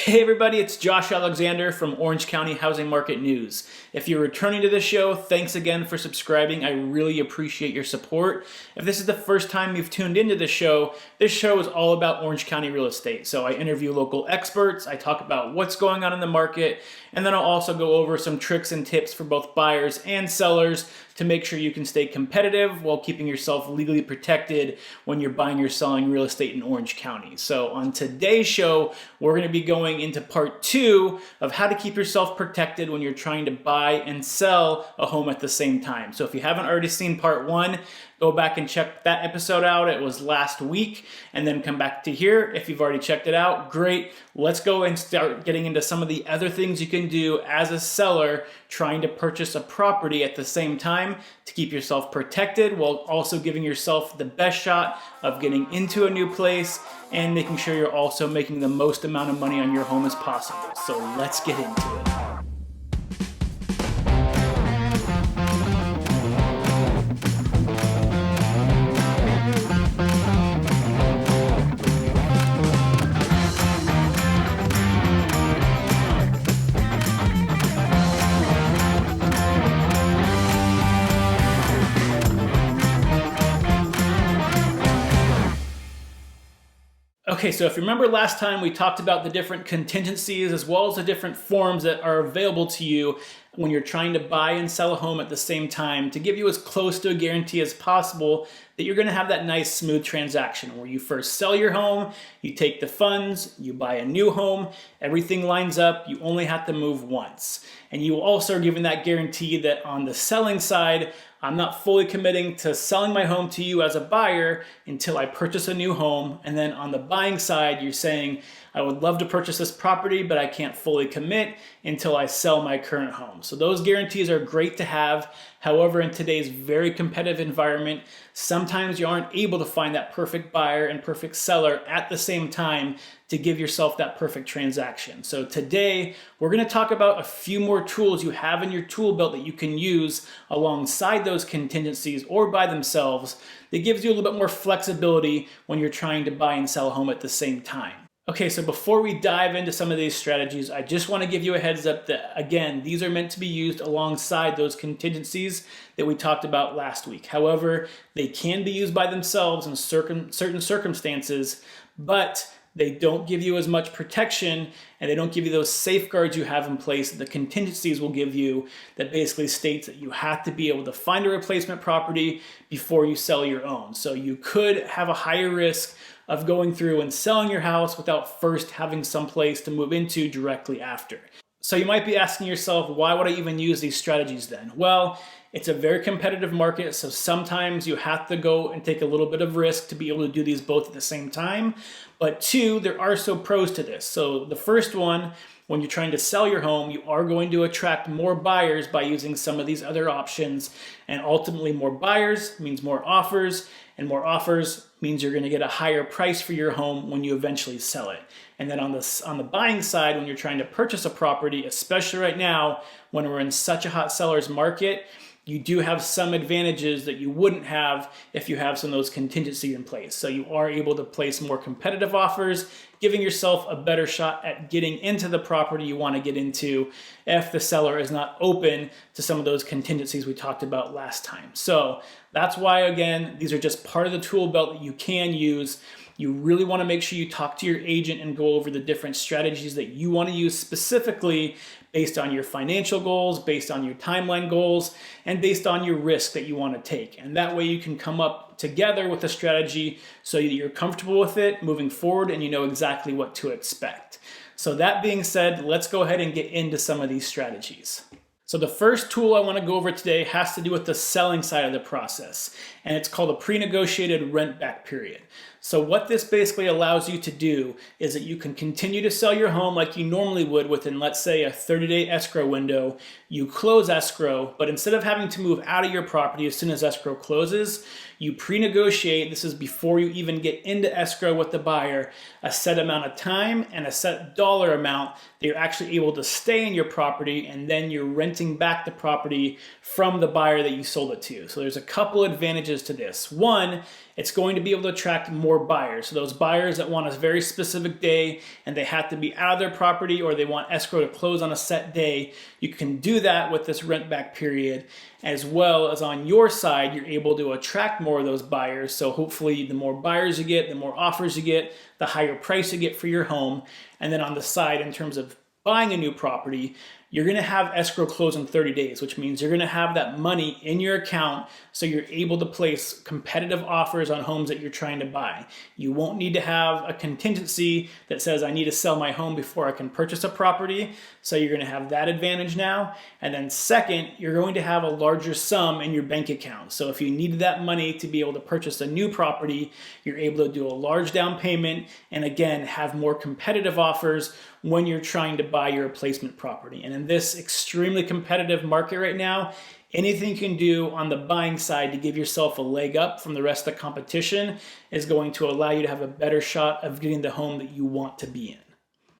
Hey everybody, it's Josh Alexander from Orange County Housing Market News. If you're returning to the show, thanks again for subscribing. I really appreciate your support. If this is the first time you've tuned into the show, this show is all about Orange County real estate. So I interview local experts, I talk about what's going on in the market, and then I'll also go over some tricks and tips for both buyers and sellers to make sure you can stay competitive while keeping yourself legally protected when you're buying or selling real estate in Orange County. So on today's show, we're going to be going into part 2 of how to keep yourself protected when you're trying to buy and sell a home at the same time. So if you haven't already seen part 1, go back and check that episode out. It was last week, and then come back to here. If you've already checked it out, great. Let's go and start getting into some of the other things you can do as a seller trying to purchase a property at the same time to keep yourself protected while also giving yourself the best shot of getting into a new place and making sure you're also making the most amount of money on your home as possible. So let's get into it. Okay, so if you remember last time, we talked about the different contingencies as well as the different forms that are available to you when you're trying to buy and sell a home at the same time to give you as close to a guarantee as possible that you're going to have that nice smooth transaction where you first sell your home, you take the funds, you buy a new home, everything lines up, you only have to move once. And you also are given that guarantee that on the selling side, I'm not fully committing to selling my home to you as a buyer until I purchase a new home. And then on the buying side, you're saying, I would love to purchase this property, but I can't fully commit until I sell my current home. So those guarantees are great to have. However, in today's very competitive environment, sometimes you aren't able to find that perfect buyer and perfect seller at the same time to give yourself that perfect transaction. So today, we're going to talk about a few more tools you have in your tool belt that you can use alongside those contingencies or by themselves that gives you a little bit more flexibility when you're trying to buy and sell a home at the same time. Okay, so before we dive into some of these strategies, I just want to give you a heads up that, again, these are meant to be used alongside those contingencies that we talked about last week. However, they can be used by themselves in certain circumstances, but they don't give you as much protection and they don't give you those safeguards you have in place that the contingencies will give you that basically states that you have to be able to find a replacement property before you sell your own. So you could have a higher risk of going through and selling your house without first having some place to move into directly after. So you might be asking yourself, why would I even use these strategies then? Well, it's a very competitive market, so sometimes you have to go and take a little bit of risk to be able to do these both at the same time. But two, there are some pros to this. So the first one, when you're trying to sell your home, you are going to attract more buyers by using some of these other options. And ultimately, more buyers means more offers, and more offers means you're going to get a higher price for your home when you eventually sell it. And then on the buying side, when you're trying to purchase a property, especially right now when we're in such a hot seller's market, you do have some advantages that you wouldn't have if you have some of those contingencies in place. So you are able to place more competitive offers, giving yourself a better shot at getting into the property you want to get into if the seller is not open to some of those contingencies we talked about last time. So that's why, again, these are just part of the tool belt that you can use. You really want to make sure you talk to your agent and go over the different strategies that you want to use specifically based on your financial goals, based on your timeline goals, and based on your risk that you want to take. And that way you can come up together with a strategy so that you're comfortable with it moving forward and you know exactly what to expect. So that being said, let's go ahead and get into some of these strategies. So the first tool I want to go over today has to do with the selling side of the process, and it's called a pre-negotiated rent back period. So what this basically allows you to do is that you can continue to sell your home like you normally would within, let's say, a 30-day escrow window. You close escrow, but instead of having to move out of your property as soon as escrow closes, you pre-negotiate, this is before you even get into escrow with the buyer, a set amount of time and a set dollar amount that you're actually able to stay in your property, and then you're renting back the property from the buyer that you sold it to. So there's a couple advantages to this. One, it's going to be able to attract more buyers. So those buyers that want a very specific day and they have to be out of their property, or they want escrow to close on a set day, you can do that with this rent back period. As well as on your side, you're able to attract more of those buyers. So hopefully the more buyers you get, the more offers you get, the higher price you get for your home. And then on the side, in terms of buying a new property, you're going to have escrow close in 30 days, which means you're going to have that money in your account so you're able to place competitive offers on homes that you're trying to buy. You won't need to have a contingency that says, I need to sell my home before I can purchase a property. So you're going to have that advantage now. And then second, you're going to have a larger sum in your bank account. So if you needed that money to be able to purchase a new property, you're able to do a large down payment and again, have more competitive offers when you're trying to buy your replacement property. And in this extremely competitive market right now, anything you can do on the buying side to give yourself a leg up from the rest of the competition is going to allow you to have a better shot of getting the home that you want to be in.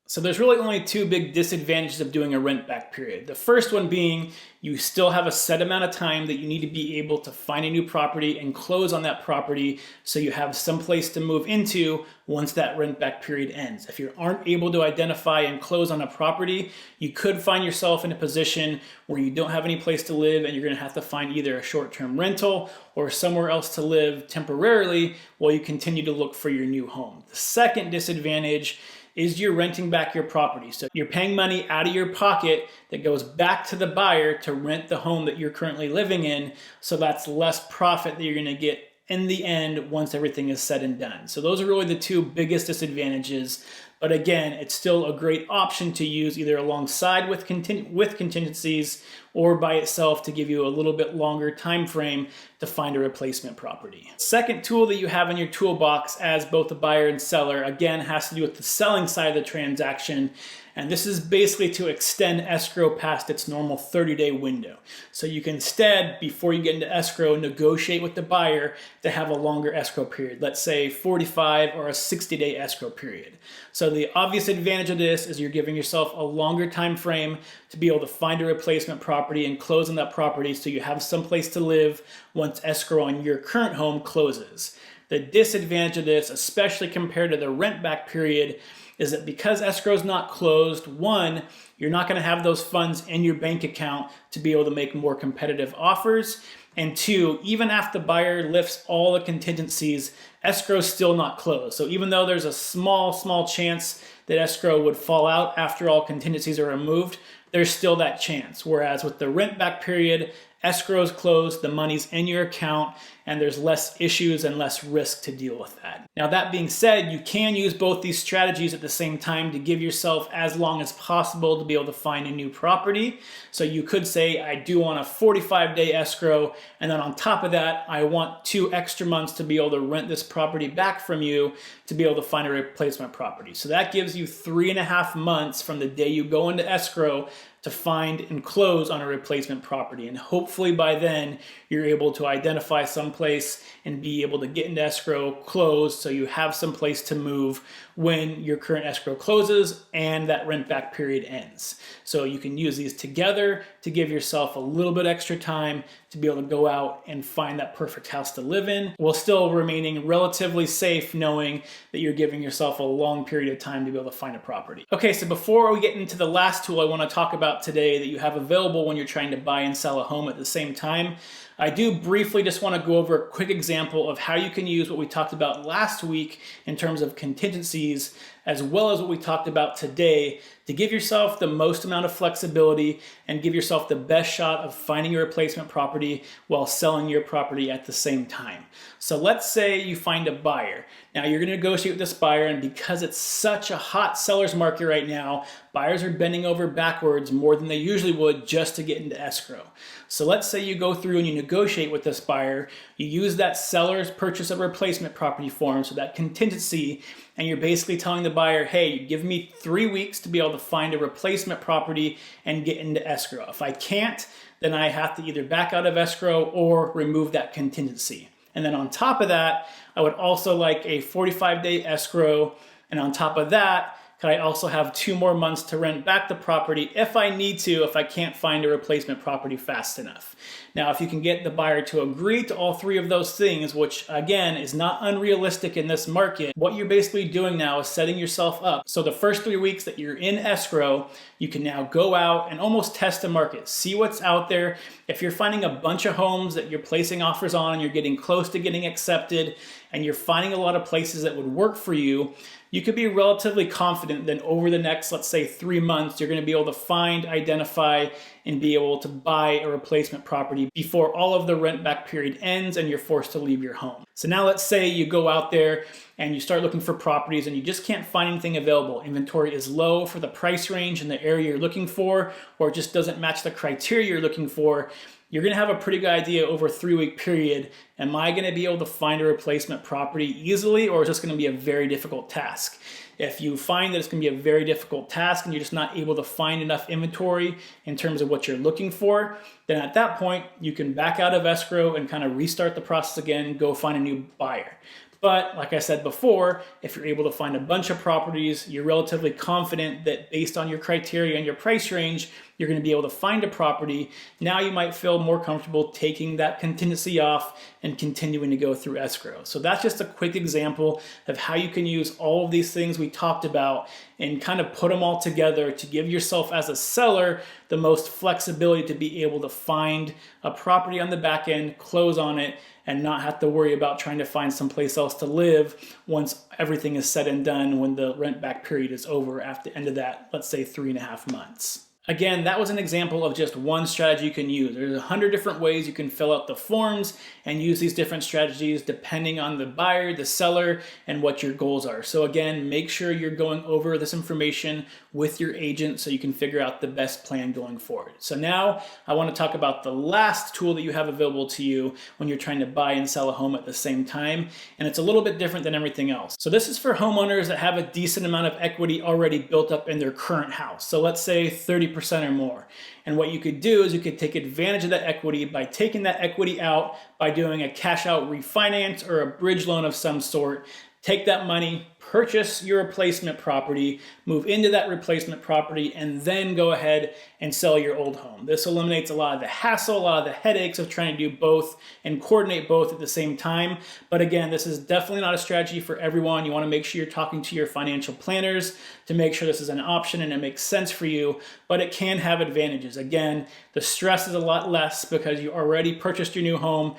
So there's really only two big disadvantages of doing a rent back period. The first one being you still have a set amount of time that you need to be able to find a new property and close on that property so you have some place to move into once that rent back period ends. If you aren't able to identify and close on a property, you could find yourself in a position where you don't have any place to live and you're going to have to find either a short-term rental or somewhere else to live temporarily while you continue to look for your new home. The second disadvantage is you're renting back your property. So you're paying money out of your pocket that goes back to the buyer to rent the home that you're currently living in. So that's less profit that you're going to get in the end once everything is said and done. So those are really the two biggest disadvantages. But again, it's still a great option to use either alongside with contingencies or by itself to give you a little bit longer time frame to find a replacement property. Second tool that you have in your toolbox as both a buyer and seller, again, has to do with the selling side of the transaction. And this is basically to extend escrow past its normal 30-day window. So you can instead, before you get into escrow, negotiate with the buyer to have a longer escrow period. Let's say 45 or a 60-day escrow period. So the obvious advantage of this is you're giving yourself a longer time frame to be able to find a replacement property and close on that property so you have some place to live once escrow on your current home closes. The disadvantage of this, especially compared to the rent back period, is that because escrow is not closed, one, you're not going to have those funds in your bank account to be able to make more competitive offers. And two, even after the buyer lifts all the contingencies, escrow is still not closed. So even though there's a small chance that escrow would fall out after all contingencies are removed, there's still that chance. Whereas with the rent back period, escrow is closed, the money's in your account, and there's less issues and less risk to deal with that. Now that being said, you can use both these strategies at the same time to give yourself as long as possible to be able to find a new property. So you could say, I do want a 45-day escrow, and then on top of that, I want 2 extra months to be able to rent this property back from you to be able to find a replacement property. So that gives you 3.5 months from the day you go into escrow to find and close on a replacement property. And hopefully by then, you're able to identify some place and be able to get into escrow, close, so you have some place to move when your current escrow closes and that rent back period ends. So you can use these together to give yourself a little bit extra time to be able to go out and find that perfect house to live in, while still remaining relatively safe knowing that you're giving yourself a long period of time to be able to find a property. Okay, so before we get into the last tool I want to talk about today that you have available when you're trying to buy and sell a home at the same time, I do briefly just want to go over a quick example of how you can use what we talked about last week in terms of contingencies, as well as what we talked about today, to give yourself the most amount of flexibility and give yourself the best shot of finding a replacement property while selling your property at the same time. So let's say you find a buyer. Now you're going to negotiate with this buyer, and because it's such a hot seller's market right now, buyers are bending over backwards more than they usually would just to get into escrow. So let's say you go through and you negotiate with this buyer, you use that seller's purchase of replacement property form, so that contingency, and you're basically telling the buyer, hey, give me 3 weeks to be able to find a replacement property and get into escrow. If I can't, then I have to either back out of escrow or remove that contingency. And then on top of that, I would also like a 45-day escrow. And on top of that, Could I also have 2 more months to rent back the property if I need to, if I can't find a replacement property fast enough? Now, if you can get the buyer to agree to all 3 of those things, which again is not unrealistic in this market, what you're basically doing now is setting yourself up. So the first 3 weeks that you're in escrow, you can now go out and almost test the market, see what's out there. If you're finding a bunch of homes that you're placing offers on and you're getting close to getting accepted and you're finding a lot of places that would work for you, you could be relatively confident that over the next, let's say 3 months, you're going to be able to find, identify, and be able to buy a replacement property before all of the rent back period ends and you're forced to leave your home. So now let's say you go out there and you start looking for properties and you just can't find anything available. Inventory is low for the price range in the area you're looking for, or it just doesn't match the criteria you're looking for. You're going to have a pretty good idea over a 3-week period. Am I going to be able to find a replacement property easily, or is this going to be a very difficult task? If you find that it's going to be a very difficult task and you're just not able to find enough inventory in terms of what you're looking for, then at that point, you can back out of escrow and kind of restart the process again, go find a new buyer. But like I said before, if you're able to find a bunch of properties, you're relatively confident that based on your criteria and your price range, you're going to be able to find a property. Now you might feel more comfortable taking that contingency off and continuing to go through escrow. So that's just a quick example of how you can use all of these things we talked about and kind of put them all together to give yourself as a seller the most flexibility to be able to find a property on the back end, close on it, and not have to worry about trying to find someplace else to live once everything is said and done when the rent back period is over after the end of that, let's say 3.5 months. Again, that was an example of just one strategy you can use. There's 100 different ways you can fill out the forms and use these different strategies depending on the buyer, the seller, and what your goals are. So again, make sure you're going over this information with your agent so you can figure out the best plan going forward. So now I want to talk about the last tool that you have available to you when you're trying to buy and sell a home at the same time. And it's a little bit different than everything else. So this is for homeowners that have a decent amount of equity already built up in their current house. So let's say 30% or more. And what you could do is you could take advantage of that equity by taking that equity out by doing a cash out refinance or a bridge loan of some sort. Take that money, purchase your replacement property, move into that replacement property, and then go ahead and sell your old home. This eliminates a lot of the hassle, a lot of the headaches of trying to do both and coordinate both at the same time. But again, this is definitely not a strategy for everyone. You want to make sure you're talking to your financial planners to make sure this is an option and it makes sense for you, but it can have advantages. Again, the stress is a lot less because you already purchased your new home.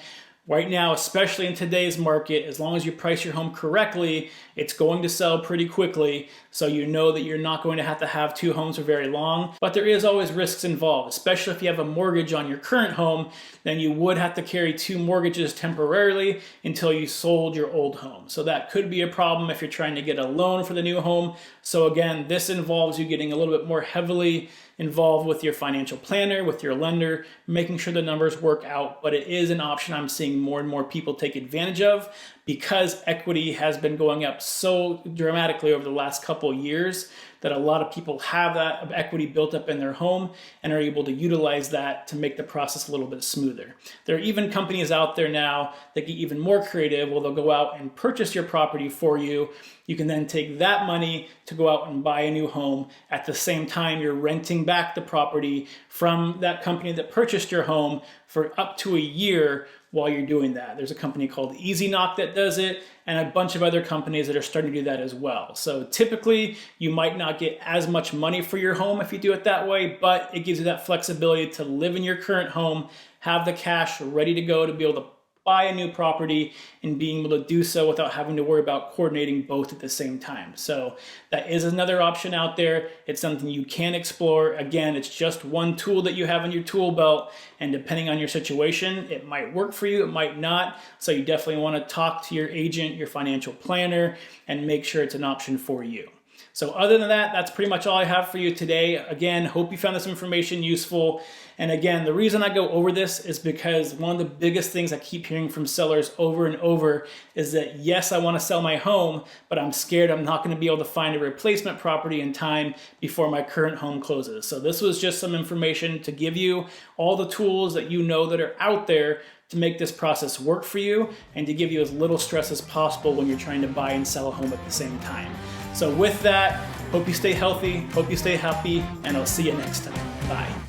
Right now, especially in today's market, as long as you price your home correctly, it's going to sell pretty quickly. So you know that you're not going to have 2 homes for very long. But there is always risks involved, especially if you have a mortgage on your current home, then you would have to carry 2 mortgages temporarily until you sold your old home. So that could be a problem if you're trying to get a loan for the new home. So again, this involves you getting a little bit more heavily involved with your financial planner, with your lender, making sure the numbers work out. But it is an option I'm seeing more and more people take advantage of because equity has been going up so dramatically over the last couple of years that a lot of people have that equity built up in their home and are able to utilize that to make the process a little bit smoother. There are even companies out there now that get even more creative where they'll go out and purchase your property for you. You can then take that money to go out and buy a new home. At the same time, you're renting back the property from that company that purchased your home for up to a year while you're doing that. There's a company called Easy Knock that does it, and a bunch of other companies that are starting to do that as well. So typically, you might not get as much money for your home if you do it that way, but it gives you that flexibility to live in your current home, have the cash ready to go to be able to buy a new property and being able to do so without having to worry about coordinating both at the same time. So that is another option out there. It's something you can explore. Again, it's just one tool that you have in your tool belt, and depending on your situation, it might work for you, it might not. So you definitely want to talk to your agent, your financial planner, and make sure it's an option for you. So other than that, that's pretty much all I have for you today. Again, hope you found this information useful. And again, the reason I go over this is because one of the biggest things I keep hearing from sellers over and over is that, yes, I want to sell my home, but I'm scared I'm not going to be able to find a replacement property in time before my current home closes. So this was just some information to give you all the tools that you know that are out there to make this process work for you and to give you as little stress as possible when you're trying to buy and sell a home at the same time. So with that, Hope you stay healthy, hope you stay happy, and I'll see you next time. Bye.